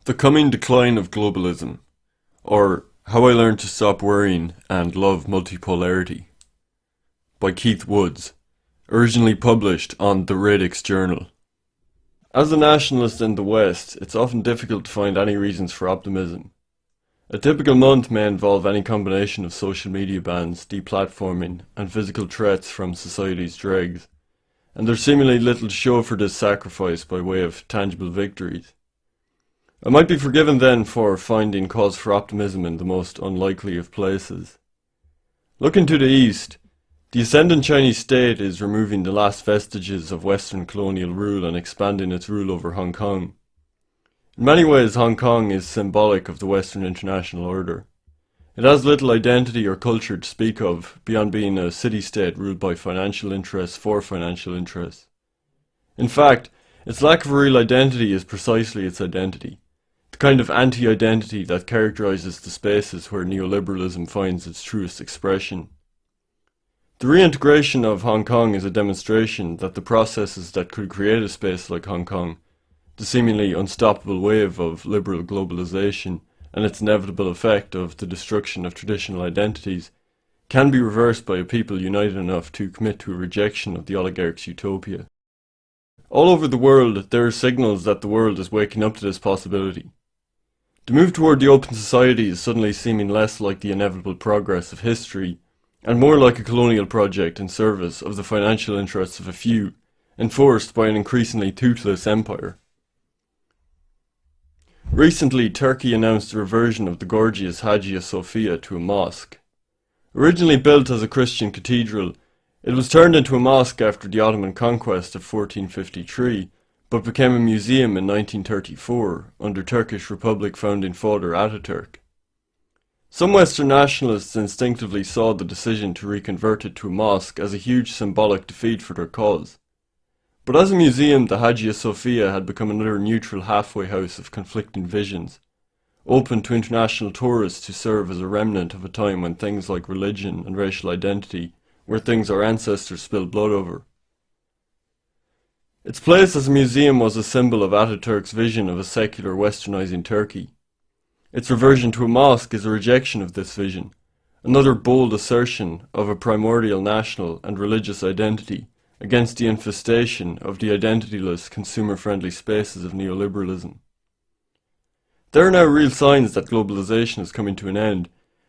The Coming Decline of Globalism, or How I Learned to Stop Worrying and Love Multipolarity, by Keith Woods, originally published on the Radix Journal. As a nationalist in the West, it's often difficult to find any reasons for optimism. A typical month may involve any combination of social media bans, deplatforming, and physical threats from society's dregs, and there's seemingly little to show for this sacrifice by way of tangible victories. I might be forgiven then for finding cause for optimism in the most unlikely of places. Looking to the east, the ascendant Chinese state is removing the last vestiges of Western colonial rule and expanding its rule over Hong Kong. In many ways, Hong Kong is symbolic of the Western international order. It has little identity or culture to speak of, beyond being a city-state ruled by financial interests for financial interests. In fact, its lack of a real identity is precisely its identity. The kind of anti-identity that characterizes the spaces where neoliberalism finds its truest expression. The reintegration of Hong Kong is a demonstration that the processes that could create a space like Hong Kong, the seemingly unstoppable wave of liberal globalization and its inevitable effect of the destruction of traditional identities, can be reversed by a people united enough to commit to a rejection of the oligarch's utopia. All over the world, there are signals that the world is waking up to this possibility. The move toward the open society is suddenly seeming less like the inevitable progress of history, and more like a colonial project in service of the financial interests of a few, enforced by an increasingly toothless empire. Recently, Turkey announced the reversion of the gorgeous Hagia Sophia to a mosque. Originally built as a Christian cathedral, it was turned into a mosque after the Ottoman conquest of 1453, but became a museum in 1934 under Turkish Republic founding father Ataturk. Some Western nationalists instinctively saw the decision to reconvert it to a mosque as a huge symbolic defeat for their cause. But as a museum, the Hagia Sophia had become another neutral halfway house of conflicting visions, open to international tourists to serve as a remnant of a time when things like religion and racial identity were things our ancestors spilled blood over. Its place as a museum was a symbol of Ataturk's vision of a secular westernizing Turkey. Its reversion to a mosque is a rejection of this vision, another bold assertion of a primordial national and religious identity against the infestation of the identityless, consumer-friendly spaces of neoliberalism. There are now real signs that globalization is coming to an end,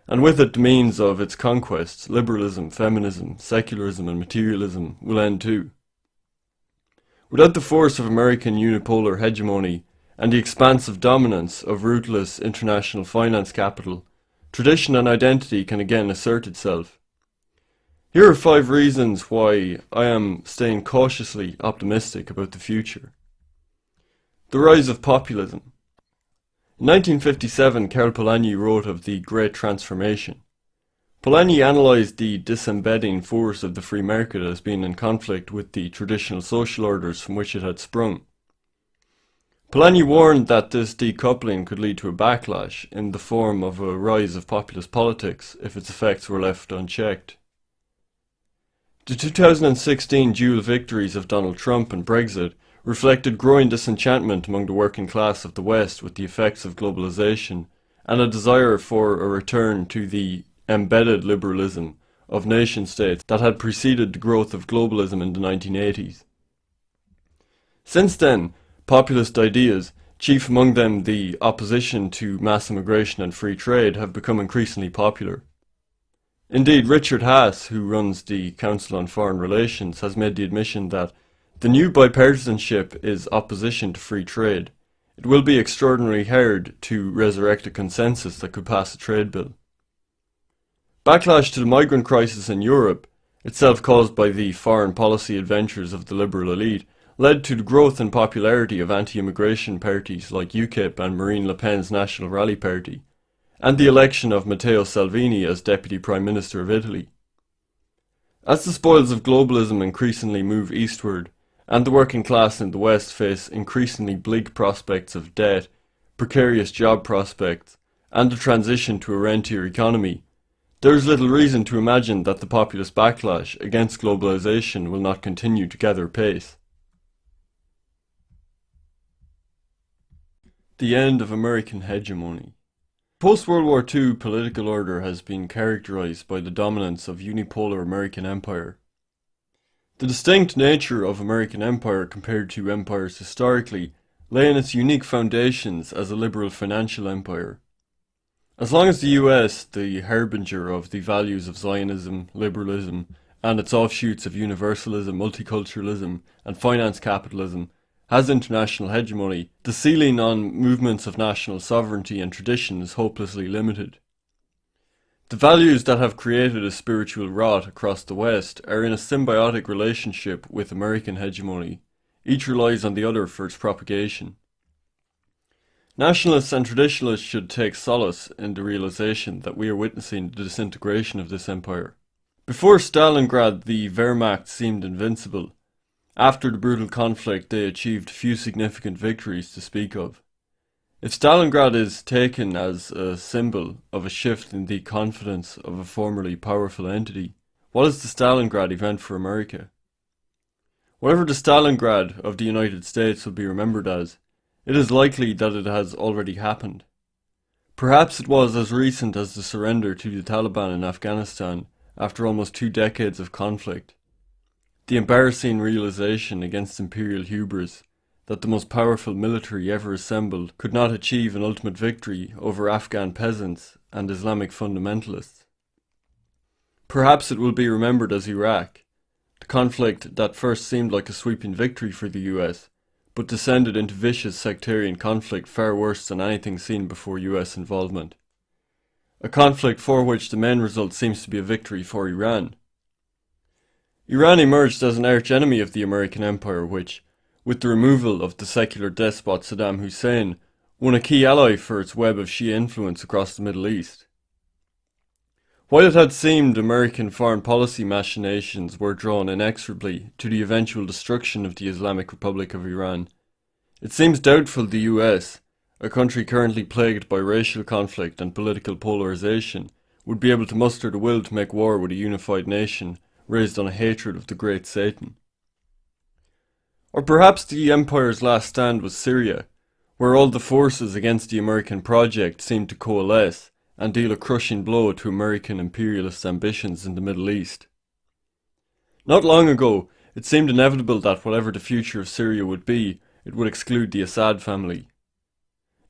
and with it the means of its conquests, liberalism, feminism, secularism and materialism, will end too. Without the force of American unipolar hegemony and the expansive dominance of ruthless international finance capital, tradition and identity can again assert itself. Here are 5 reasons why I am staying cautiously optimistic about the future. The rise of populism. In 1957, Karl Polanyi wrote of the Great Transformation. Polanyi analysed the disembedding force of the free market as being in conflict with the traditional social orders from which it had sprung. Polanyi warned that this decoupling could lead to a backlash in the form of a rise of populist politics if its effects were left unchecked. The 2016 dual victories of Donald Trump and Brexit reflected growing disenchantment among the working class of the West with the effects of globalization and a desire for a return to the embedded liberalism of nation-states that had preceded the growth of globalism in the 1980s. Since then, populist ideas, chief among them the opposition to mass immigration and free trade, have become increasingly popular. Indeed, Richard Haass, who runs the Council on Foreign Relations, has made the admission that the new bipartisanship is opposition to free trade. It will be extraordinarily hard to resurrect a consensus that could pass a trade bill. Backlash to the migrant crisis in Europe, itself caused by the foreign policy adventures of the liberal elite, led to the growth and popularity of anti-immigration parties like UKIP and Marine Le Pen's National Rally Party, and the election of Matteo Salvini as Deputy Prime Minister of Italy. As the spoils of globalism increasingly move eastward, and the working class in the West face increasingly bleak prospects of debt, precarious job prospects, and the transition to a rentier economy, there is little reason to imagine that the populist backlash against globalization will not continue to gather pace. The end of American hegemony. Post-World War II political order has been characterized by the dominance of unipolar American empire. The distinct nature of American empire compared to empires historically lay in its unique foundations as a liberal financial empire. As long as the US, the harbinger of the values of Zionism, liberalism, and its offshoots of universalism, multiculturalism, and finance capitalism, has international hegemony, the ceiling on movements of national sovereignty and tradition is hopelessly limited. The values that have created a spiritual rot across the West are in a symbiotic relationship with American hegemony. Each relies on the other for its propagation. Nationalists and traditionalists should take solace in the realization that we are witnessing the disintegration of this empire. Before Stalingrad, the Wehrmacht seemed invincible. After the brutal conflict, they achieved few significant victories to speak of. If Stalingrad is taken as a symbol of a shift in the confidence of a formerly powerful entity, what is the Stalingrad event for America? Whatever the Stalingrad of the United States will be remembered as, it is likely that it has already happened. Perhaps it was as recent as the surrender to the Taliban in Afghanistan after almost 2 decades of conflict. The embarrassing realization against imperial hubris that the most powerful military ever assembled could not achieve an ultimate victory over Afghan peasants and Islamic fundamentalists. Perhaps it will be remembered as Iraq, the conflict that first seemed like a sweeping victory for the US, but descended into vicious sectarian conflict far worse than anything seen before US involvement. A conflict for which the main result seems to be a victory for Iran. Iran emerged as an arch-enemy of the American empire which, with the removal of the secular despot Saddam Hussein, won a key ally for its web of Shia influence across the Middle East. While it had seemed American foreign policy machinations were drawn inexorably to the eventual destruction of the Islamic Republic of Iran, it seems doubtful the US, a country currently plagued by racial conflict and political polarization, would be able to muster the will to make war with a unified nation raised on a hatred of the great Satan. Or perhaps the empire's last stand was Syria, where all the forces against the American project seemed to coalesce and deal a crushing blow to American imperialist ambitions in the Middle East. Not long ago, it seemed inevitable that whatever the future of Syria would be, it would exclude the Assad family.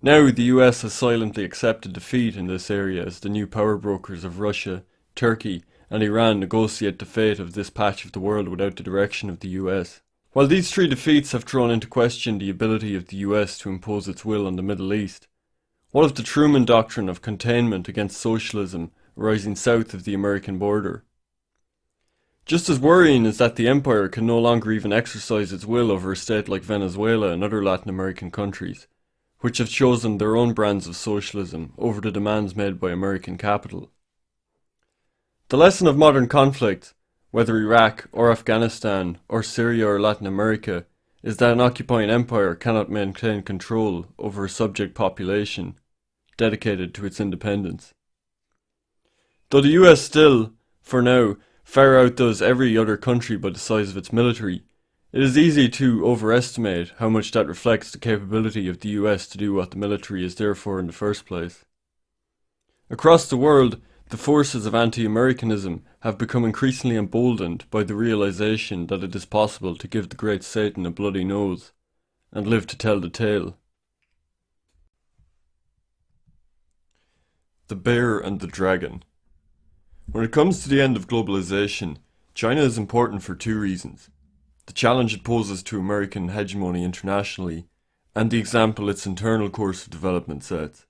Now the US has silently accepted defeat in this area as the new power brokers of Russia, Turkey, and Iran negotiate the fate of this patch of the world without the direction of the US. While these 3 defeats have thrown into question the ability of the US to impose its will on the Middle East, what of the Truman doctrine of containment against socialism arising south of the American border? Just as worrying is that the empire can no longer even exercise its will over a state like Venezuela and other Latin American countries, which have chosen their own brands of socialism over the demands made by American capital. The lesson of modern conflict, whether Iraq or Afghanistan or Syria or Latin America, is that an occupying empire cannot maintain control over a subject population dedicated to its independence. Though the US still, for now, far outdoes every other country by the size of its military, it is easy to overestimate how much that reflects the capability of the US to do what the military is there for in the first place. Across the world, the forces of anti-Americanism have become increasingly emboldened by the realization that it is possible to give the great Satan a bloody nose and live to tell the tale. The Bear and the Dragon. When it comes to the end of globalization, China is important for 2 reasons: the challenge it poses to American hegemony internationally, and the example its internal course of development sets.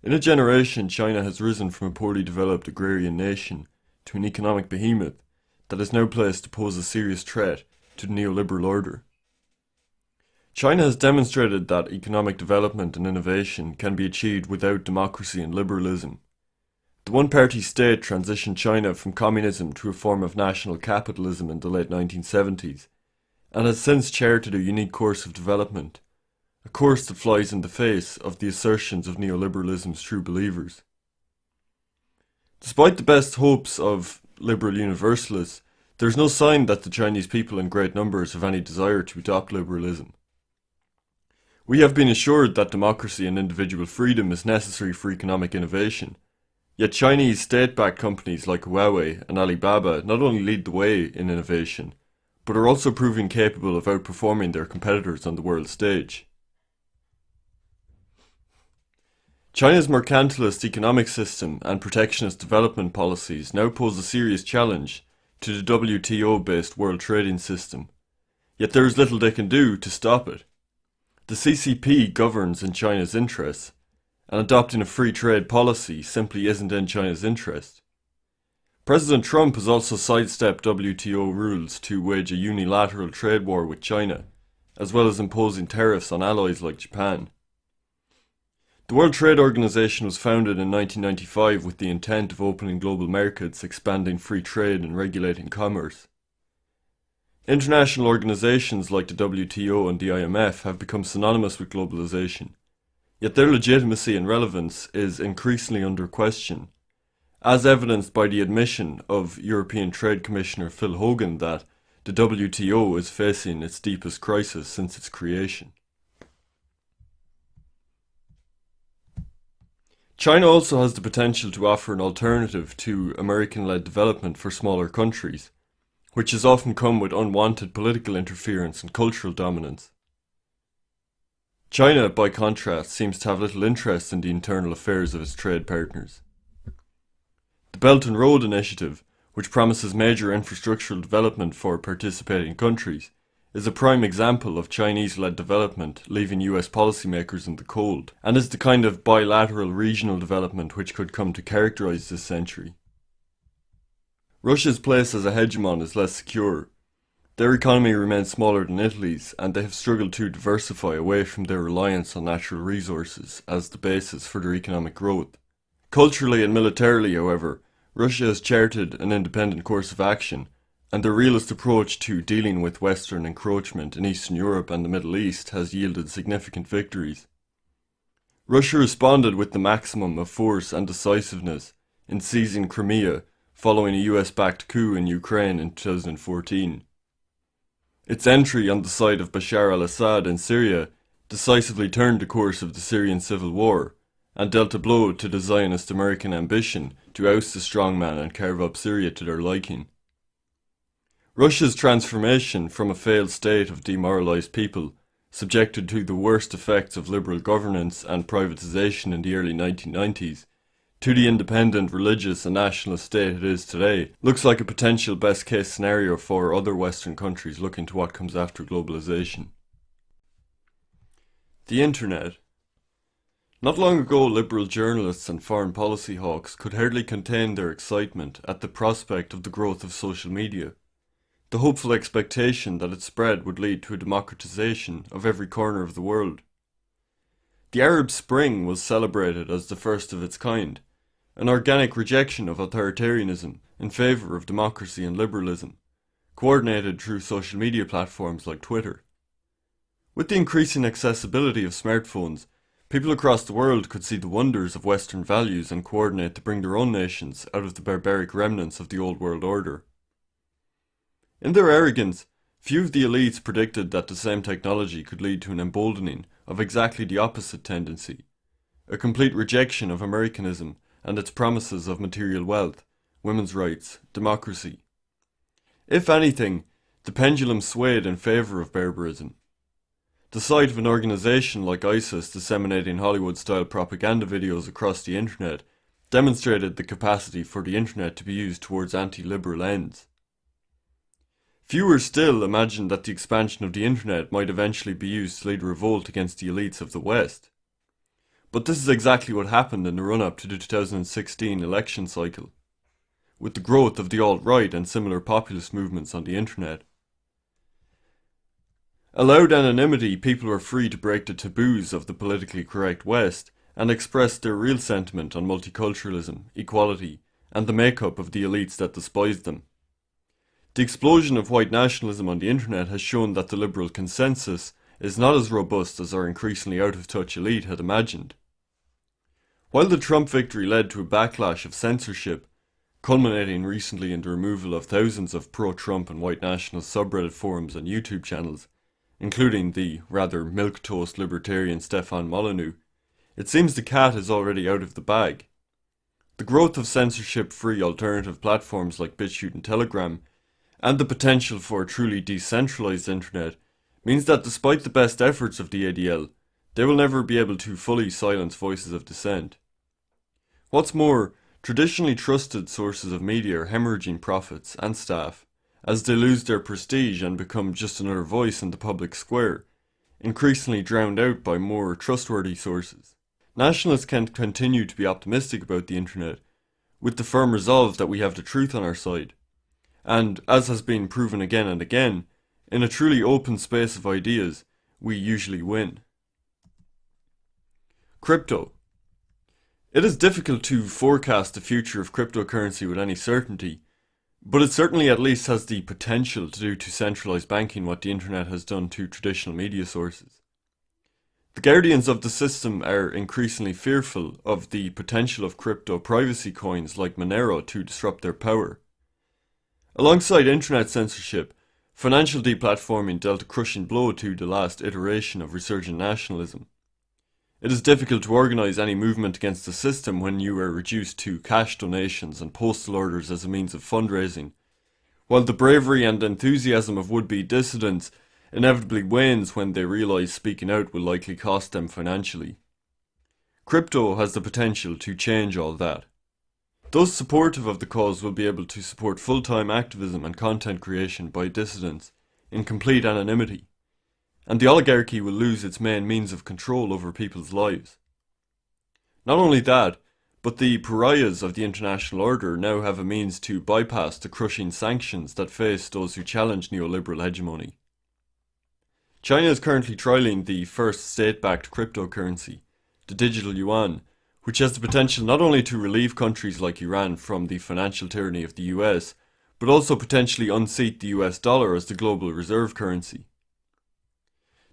In a generation, China has risen from a poorly developed agrarian nation to an economic behemoth that is now placed to pose a serious threat to the neoliberal order. China has demonstrated that economic development and innovation can be achieved without democracy and liberalism. The one-party state transitioned China from communism to a form of national capitalism in the late 1970s, and has since charted a unique course of development, a course that flies in the face of the assertions of neoliberalism's true believers. Despite the best hopes of liberal universalists, there is no sign that the Chinese people in great numbers have any desire to adopt liberalism. We have been assured that democracy and individual freedom is necessary for economic innovation. Yet Chinese state-backed companies like Huawei and Alibaba not only lead the way in innovation, but are also proving capable of outperforming their competitors on the world stage. China's mercantilist economic system and protectionist development policies now pose a serious challenge to the WTO-based world trading system. Yet there is little they can do to stop it. The CCP governs in China's interests, and adopting a free trade policy simply isn't in China's interest. President Trump has also sidestepped WTO rules to wage a unilateral trade war with China, as well as imposing tariffs on allies like Japan. The World Trade Organization was founded in 1995 with the intent of opening global markets, expanding free trade and regulating commerce. International organizations like the WTO and the IMF have become synonymous with globalization, yet their legitimacy and relevance is increasingly under question, as evidenced by the admission of European Trade Commissioner Phil Hogan that the WTO is facing its deepest crisis since its creation. China also has the potential to offer an alternative to American-led development for smaller countries, which has often come with unwanted political interference and cultural dominance. China, by contrast, seems to have little interest in the internal affairs of its trade partners. The Belt and Road Initiative, which promises major infrastructural development for participating countries, is a prime example of Chinese-led development leaving US policymakers in the cold, and is the kind of bilateral regional development which could come to characterize this century. Russia's place as a hegemon is less secure. Their economy remains smaller than Italy's, and they have struggled to diversify away from their reliance on natural resources as the basis for their economic growth. Culturally and militarily, however, Russia has charted an independent course of action, and their realist approach to dealing with Western encroachment in Eastern Europe and the Middle East has yielded significant victories. Russia responded with the maximum of force and decisiveness in seizing Crimea following a US-backed coup in Ukraine in 2014. Its entry on the side of Bashar al-Assad in Syria decisively turned the course of the Syrian civil war and dealt a blow to the Zionist American ambition to oust the strongman and carve up Syria to their liking. Russia's transformation from a failed state of demoralized people, subjected to the worst effects of liberal governance and privatization in the early 1990s, to the independent religious and nationalist state it is today, looks like a potential best-case scenario for other Western countries looking to what comes after globalization. The Internet. Not long ago, liberal journalists and foreign policy hawks could hardly contain their excitement at the prospect of the growth of social media. The hopeful expectation that its spread would lead to a democratization of every corner of the world. The Arab Spring was celebrated as the first of its kind, an organic rejection of authoritarianism in favour of democracy and liberalism, coordinated through social media platforms like Twitter. With the increasing accessibility of smartphones, people across the world could see the wonders of Western values and coordinate to bring their own nations out of the barbaric remnants of the old world order. In their arrogance, few of the elites predicted that the same technology could lead to an emboldening of exactly the opposite tendency, a complete rejection of Americanism and its promises of material wealth, women's rights, democracy. If anything, the pendulum swayed in favour of barbarism. The sight of an organisation like ISIS disseminating Hollywood-style propaganda videos across the internet demonstrated the capacity for the internet to be used towards anti-liberal ends. Fewer still imagined that the expansion of the internet might eventually be used to lead a revolt against the elites of the West. But this is exactly what happened in the run-up to the 2016 election cycle, with the growth of the alt-right and similar populist movements on the internet. Allowed anonymity, people were free to break the taboos of the politically correct West and express their real sentiment on multiculturalism, equality, and the makeup of the elites that despised them. The explosion of white nationalism on the internet has shown that the liberal consensus is not as robust as our increasingly out-of-touch elite had imagined. While the Trump victory led to a backlash of censorship, culminating recently in the removal of thousands of pro-Trump and white nationalist subreddit forums and YouTube channels, including the rather milquetoast libertarian Stefan Molyneux, it seems the cat is already out of the bag. The growth of censorship-free alternative platforms like BitChute and Telegram, and the potential for a truly decentralized internet, means that despite the best efforts of the ADL, they will never be able to fully silence voices of dissent. What's more, traditionally trusted sources of media are hemorrhaging profits and staff, as they lose their prestige and become just another voice in the public square, increasingly drowned out by more trustworthy sources. Nationalists can continue to be optimistic about the internet, with the firm resolve that we have the truth on our side. And, as has been proven again and again, in a truly open space of ideas, we usually win. Crypto. It is difficult to forecast the future of cryptocurrency with any certainty, but it certainly at least has the potential to do to centralized banking what the internet has done to traditional media sources. The guardians of the system are increasingly fearful of the potential of crypto privacy coins like Monero to disrupt their power. Alongside internet censorship, financial deplatforming dealt a crushing blow to the last iteration of resurgent nationalism. It is difficult to organise any movement against the system when you are reduced to cash donations and postal orders as a means of fundraising, while the bravery and enthusiasm of would-be dissidents inevitably wanes when they realise speaking out will likely cost them financially. Crypto has the potential to change all that. Those supportive of the cause will be able to support full-time activism and content creation by dissidents in complete anonymity, and the oligarchy will lose its main means of control over people's lives. Not only that, but the pariahs of the international order now have a means to bypass the crushing sanctions that face those who challenge neoliberal hegemony. China is currently trialling the first state-backed cryptocurrency, the digital yuan, which has the potential not only to relieve countries like Iran from the financial tyranny of the US, but also potentially unseat the US dollar as the global reserve currency.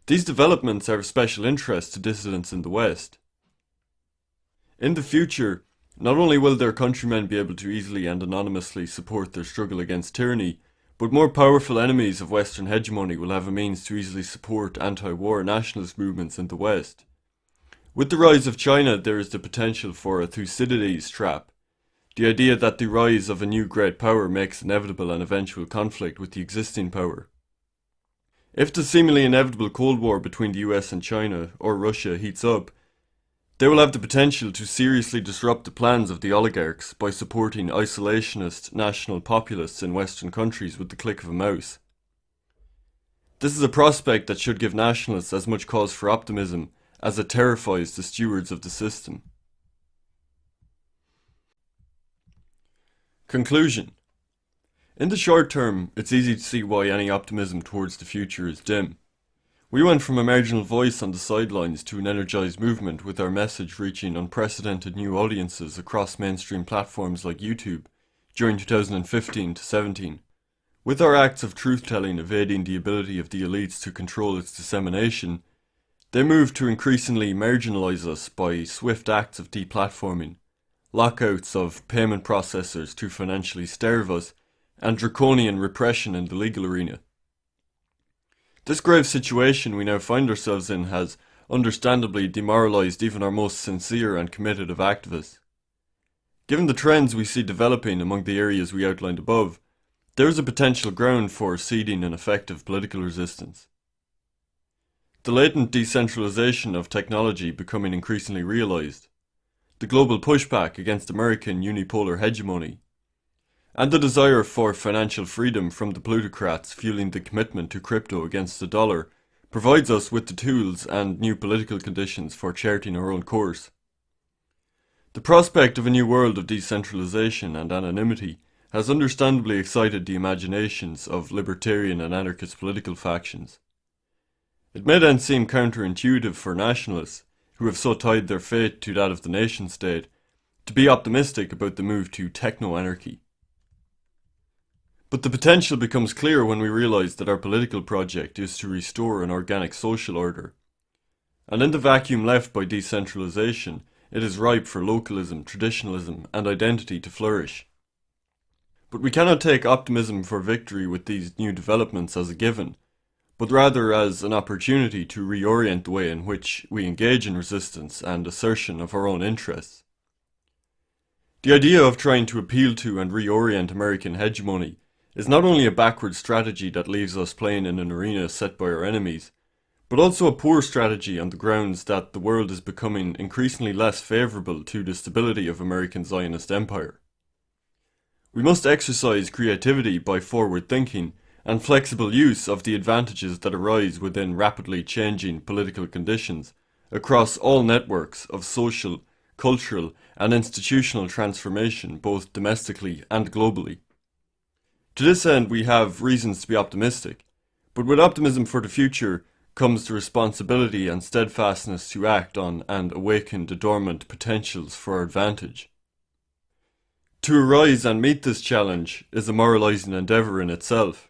These developments are of special interest to dissidents in the West. In the future, not only will their countrymen be able to easily and anonymously support their struggle against tyranny, but more powerful enemies of Western hegemony will have a means to easily support anti-war nationalist movements in the West. With the rise of China, there is the potential for a Thucydides trap, the idea that the rise of a new great power makes inevitable an eventual conflict with the existing power. If the seemingly inevitable Cold War between the US and China, or Russia, heats up, they will have the potential to seriously disrupt the plans of the oligarchs by supporting isolationist national populists in Western countries with the click of a mouse. This is a prospect that should give nationalists as much cause for optimism as it terrifies the stewards of the system. Conclusion. In the short term, it's easy to see why any optimism towards the future is dim. We went from a marginal voice on the sidelines to an energised movement with our message reaching unprecedented new audiences across mainstream platforms like YouTube during 2015 to 17. With our acts of truth-telling evading the ability of the elites to control its dissemination, they moved to increasingly marginalise us by swift acts of deplatforming, lockouts of payment processors to financially starve us, and draconian repression in the legal arena. This grave situation we now find ourselves in has understandably demoralised even our most sincere and committed of activists. Given the trends we see developing among the areas we outlined above, there is a potential ground for seeding an effective political resistance. The latent decentralisation of technology becoming increasingly realised, the global pushback against American unipolar hegemony, and the desire for financial freedom from the plutocrats fueling the commitment to crypto against the dollar provides us with the tools and new political conditions for charting our own course. The prospect of a new world of decentralization and anonymity has understandably excited the imaginations of libertarian and anarchist political factions. It may then seem counterintuitive for nationalists, who have so tied their fate to that of the nation-state, to be optimistic about the move to techno-anarchy. But the potential becomes clear when we realise that our political project is to restore an organic social order. And in the vacuum left by decentralisation, it is ripe for localism, traditionalism, and identity to flourish. But we cannot take optimism for victory with these new developments as a given, but rather as an opportunity to reorient the way in which we engage in resistance and assertion of our own interests. The idea of trying to appeal to and reorient American hegemony is not only a backward strategy that leaves us playing in an arena set by our enemies, but also a poor strategy on the grounds that the world is becoming increasingly less favourable to the stability of American Zionist empire. We must exercise creativity by forward thinking and flexible use of the advantages that arise within rapidly changing political conditions across all networks of social, cultural and institutional transformation both domestically and globally. To this end we have reasons to be optimistic, but with optimism for the future comes the responsibility and steadfastness to act on and awaken the dormant potentials for our advantage. To arise and meet this challenge is a moralizing endeavour in itself.